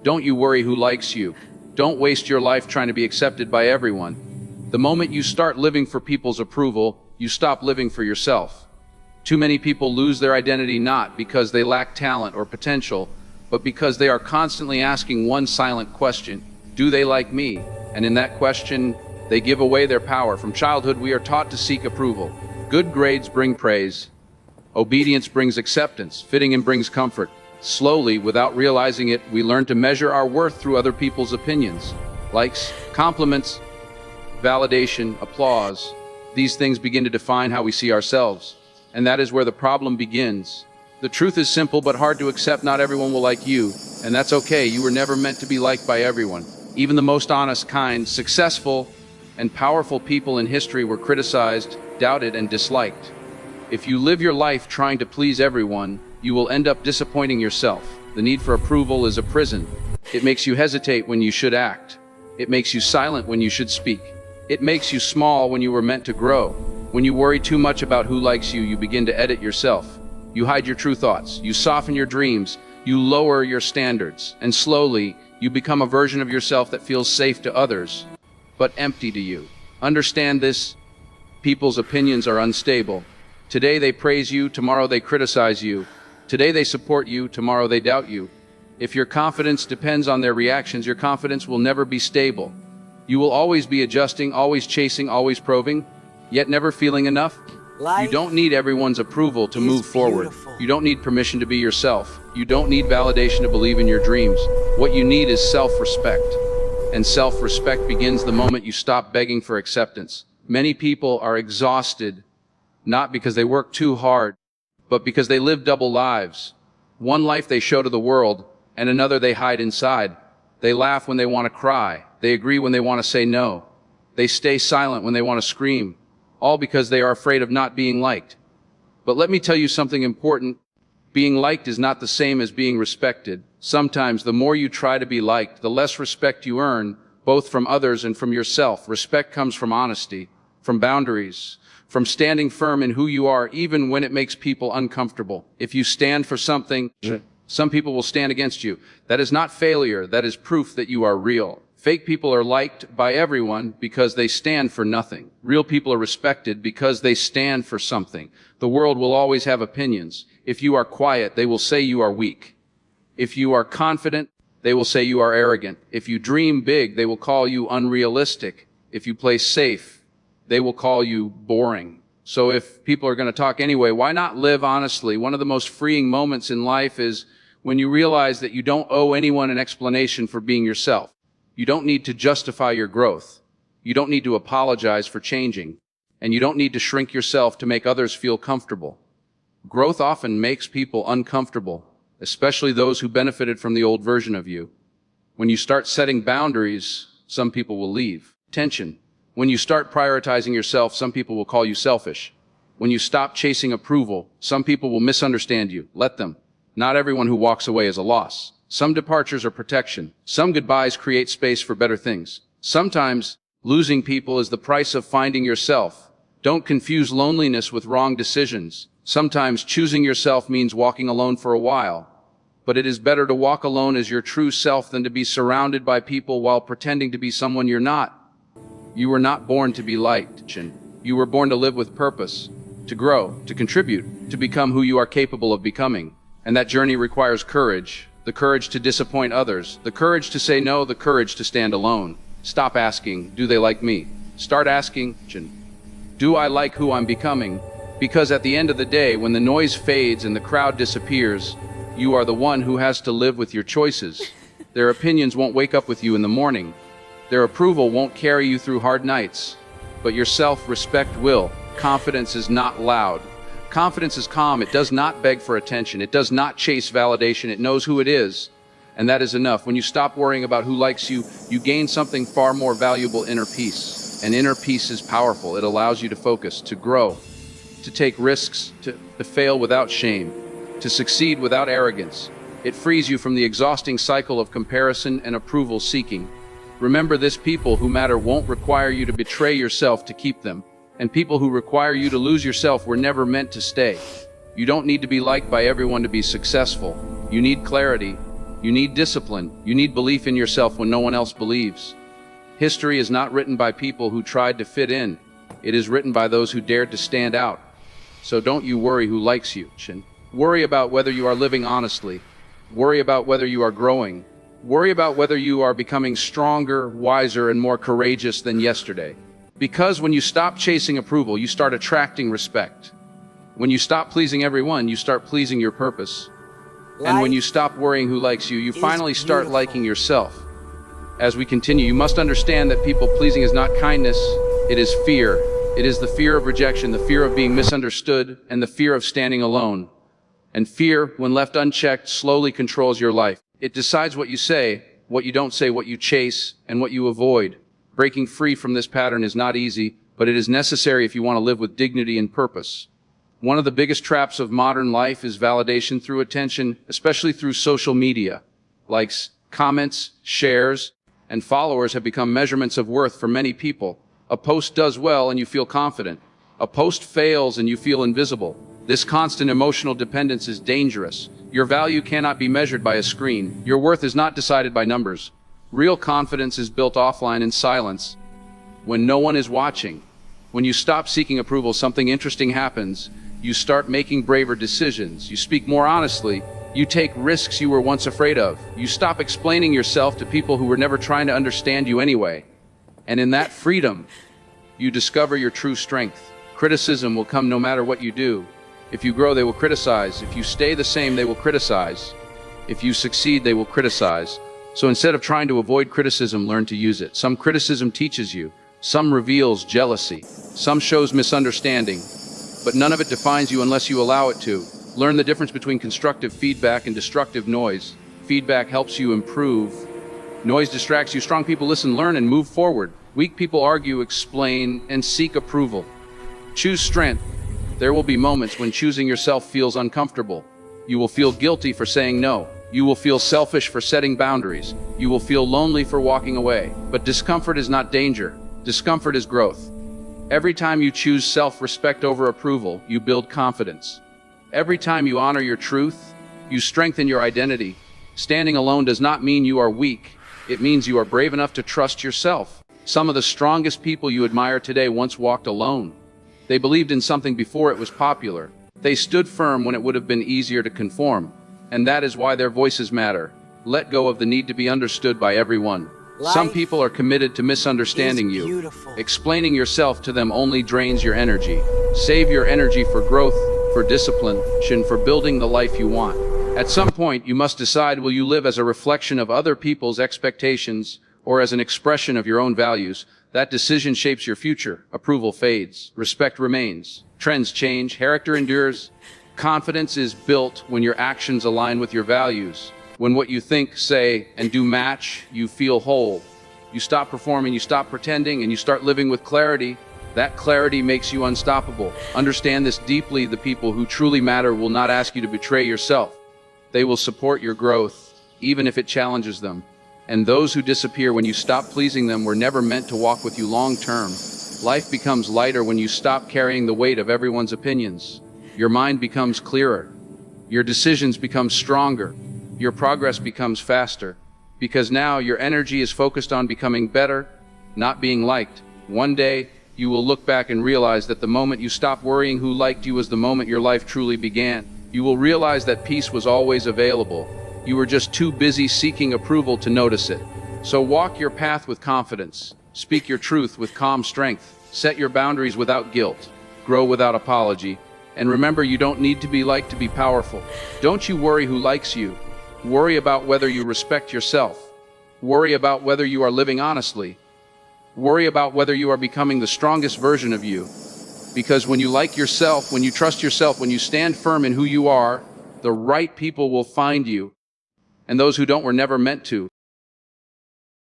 Don't you worry who likes you. Don't waste your life trying to be accepted by everyone. The moment you start living for people's approval, you stop living for yourself. Too many people lose their identity not because they lack talent or potential, but because they are constantly asking one silent question: do they like me? And in that question, they give away their power. From childhood, we are taught to seek approval. Good grades bring praise. Obedience brings acceptance. Fitting in brings comfort. Slowly, without realizing it, we learn to measure our worth through other people's opinions. Likes, compliments, validation, applause. These things begin to define how we see ourselves. And that is where the problem begins. The truth is simple but hard to accept. Not everyone will like you, and that's okay. You were never meant to be liked by everyone. Even the most honest, kind, successful, and powerful people in history were criticized, doubted, and disliked. If you live your life trying to please everyone, you will end up disappointing yourself. The need for approval is a prison. It makes you hesitate when you should act. It makes you silent when you should speak. It makes you small when you were meant to grow. When you worry too much about who likes you, you begin to edit yourself. You hide your true thoughts. You soften your dreams. You lower your standards. And slowly, you become a version of yourself that feels safe to others, but empty to you. Understand this: people's opinions are unstable. Today they praise you, tomorrow they criticize you. Today they support you, tomorrow they doubt you. If your confidence depends on their reactions, your confidence will never be stable. You will always be adjusting, always chasing, always probing, yet never feeling enough. You don't need everyone's approval to move forward. You don't need permission to be yourself. You don't need validation to believe in your dreams. What you need is self-respect. And self-respect begins the moment you stop begging for acceptance. Many people are exhausted, not because they work too hard, but because they live double lives. One life they show to the world, and another they hide inside. They laugh when they want to cry. They agree when they want to say no. They stay silent when they want to scream, all because they are afraid of not being liked. But let me tell you something important. Being liked is not the same as being respected. Sometimes the more you try to be liked, the less respect you earn, both from others and from yourself. Respect comes from honesty, from boundaries, from standing firm in who you are, even when it makes people uncomfortable. If you stand for something, some people will stand against you. That is not failure. That is proof that you are real. Fake people are liked by everyone because they stand for nothing. Real people are respected because they stand for something. The world will always have opinions. If you are quiet, they will say you are weak. If you are confident, they will say you are arrogant. If you dream big, they will call you unrealistic. If you play safe, they will call you boring. So if people are going to talk anyway, why not live honestly? One of the most freeing moments in life is when you realize that you don't owe anyone an explanation for being yourself. You don't need to justify your growth. You don't need to apologize for changing. And you don't need to shrink yourself to make others feel comfortable. Growth often makes people uncomfortable, especially those who benefited from the old version of you. When you start setting boundaries, some people will leave. Tension. When you start prioritizing yourself, some people will call you selfish. When you stop chasing approval, some people will misunderstand you. Let them. Not everyone who walks away is a loss. Some departures are protection. Some goodbyes create space for better things. Sometimes, losing people is the price of finding yourself. Don't confuse loneliness with wrong decisions. Sometimes choosing yourself means walking alone for a while. But it is better to walk alone as your true self than to be surrounded by people while pretending to be someone you're not. You were not born to be liked. You were born to live with purpose, to grow, to contribute, to become who you are capable of becoming. And that journey requires courage. The courage to disappoint others, the courage to say no, the courage to stand alone. Stop asking, do they like me? Start asking, do I like who I'm becoming? Because at the end of the day, when the noise fades and the crowd disappears, you are the one who has to live with your choices. Their opinions won't wake up with you in the morning. Their approval won't carry you through hard nights. But your self-respect will. Confidence is not loud. Confidence is calm. It does not beg for attention. It does not chase validation. It knows who it is, and that is enough. When you stop worrying about who likes you, you gain something far more valuable: inner peace. And inner peace is powerful. It allows you to focus, to grow, to take risks, to fail without shame, to succeed without arrogance. It frees you from the exhausting cycle of comparison and approval seeking. Remember this: people who matter won't require you to betray yourself to keep them. And people who require you to lose yourself were never meant to stay. You don't need to be liked by everyone to be successful. You need clarity. You need discipline. You need belief in yourself when no one else believes. History is not written by people who tried to fit in. It is written by those who dared to stand out. So don't you worry who likes you. Worry about whether you are living honestly. Worry about whether you are growing. Worry about whether you are becoming stronger, wiser, and more courageous than yesterday. Because when you stop chasing approval, you start attracting respect. When you stop pleasing everyone, you start pleasing your purpose. And when you stop worrying who likes you, you finally start liking yourself. As we continue, you must understand that people pleasing is not kindness, it is fear. It is the fear of rejection, the fear of being misunderstood, and the fear of standing alone. And fear, when left unchecked, slowly controls your life. It decides what you say, what you don't say, what you chase, and what you avoid. Breaking free from this pattern is not easy, but it is necessary if you want to live with dignity and purpose. One of the biggest traps of modern life is validation through attention, especially through social media. Likes, comments, shares, and followers have become measurements of worth for many people. A post does well and you feel confident. A post fails and you feel invisible. This constant emotional dependence is dangerous. Your value cannot be measured by a screen. Your worth is not decided by numbers. Real confidence is built offline in silence, when no one is watching. When you stop seeking approval, something interesting happens. You start making braver decisions. You speak more honestly. You take risks you were once afraid of. You stop explaining yourself to people who were never trying to understand you anyway. And in that freedom, you discover your true strength. Criticism will come no matter what you do. If you grow, they will criticize. If you stay the same, they will criticize. If you succeed, they will criticize. So instead of trying to avoid criticism, learn to use it. Some criticism teaches you. Some reveals jealousy. Some shows misunderstanding. But none of it defines you unless you allow it to. Learn the difference between constructive feedback and destructive noise. Feedback helps you improve. Noise distracts you. Strong people listen, learn, and move forward. Weak people argue, explain, and seek approval. Choose strength. There will be moments when choosing yourself feels uncomfortable. You will feel guilty for saying no. You will feel selfish for setting boundaries. You will feel lonely for walking away. But discomfort is not danger. Discomfort is growth. Every time you choose self-respect over approval, you build confidence. Every time you honor your truth, you strengthen your identity. Standing alone does not mean you are weak. It means you are brave enough to trust yourself. Some of the strongest people you admire today once walked alone. They believed in something before it was popular. They stood firm when it would have been easier to conform. And that is why their voices matter. Let go of the need to be understood by everyone. Some people are committed to misunderstanding you. Explaining yourself to them only drains your energy. Save your energy for growth, for discipline, and for building the life you want. At some point, you must decide, will you live as a reflection of other people's expectations or as an expression of your own values? That decision shapes your future. Approval fades. Respect remains. Trends change. Character endures. Confidence is built when your actions align with your values. When what you think, say, and do match, you feel whole. You stop performing, you stop pretending, and you start living with clarity. That clarity makes you unstoppable. Understand this deeply. The people who truly matter will not ask you to betray yourself. They will support your growth, even if it challenges them. And those who disappear when you stop pleasing them were never meant to walk with you long term. Life becomes lighter when you stop carrying the weight of everyone's opinions. Your mind becomes clearer. Your decisions become stronger. Your progress becomes faster. Because now your energy is focused on becoming better, not being liked. One day, you will look back and realize that the moment you stopped worrying who liked you was the moment your life truly began. You will realize that peace was always available. You were just too busy seeking approval to notice it. So walk your path with confidence. Speak your truth with calm strength. Set your boundaries without guilt. Grow without apology. And remember, you don't need to be liked to be powerful. Don't you worry who likes you. Worry about whether you respect yourself. Worry about whether you are living honestly. Worry about whether you are becoming the strongest version of you. Because when you like yourself, when you trust yourself, when you stand firm in who you are, the right people will find you. And those who don't were never meant to.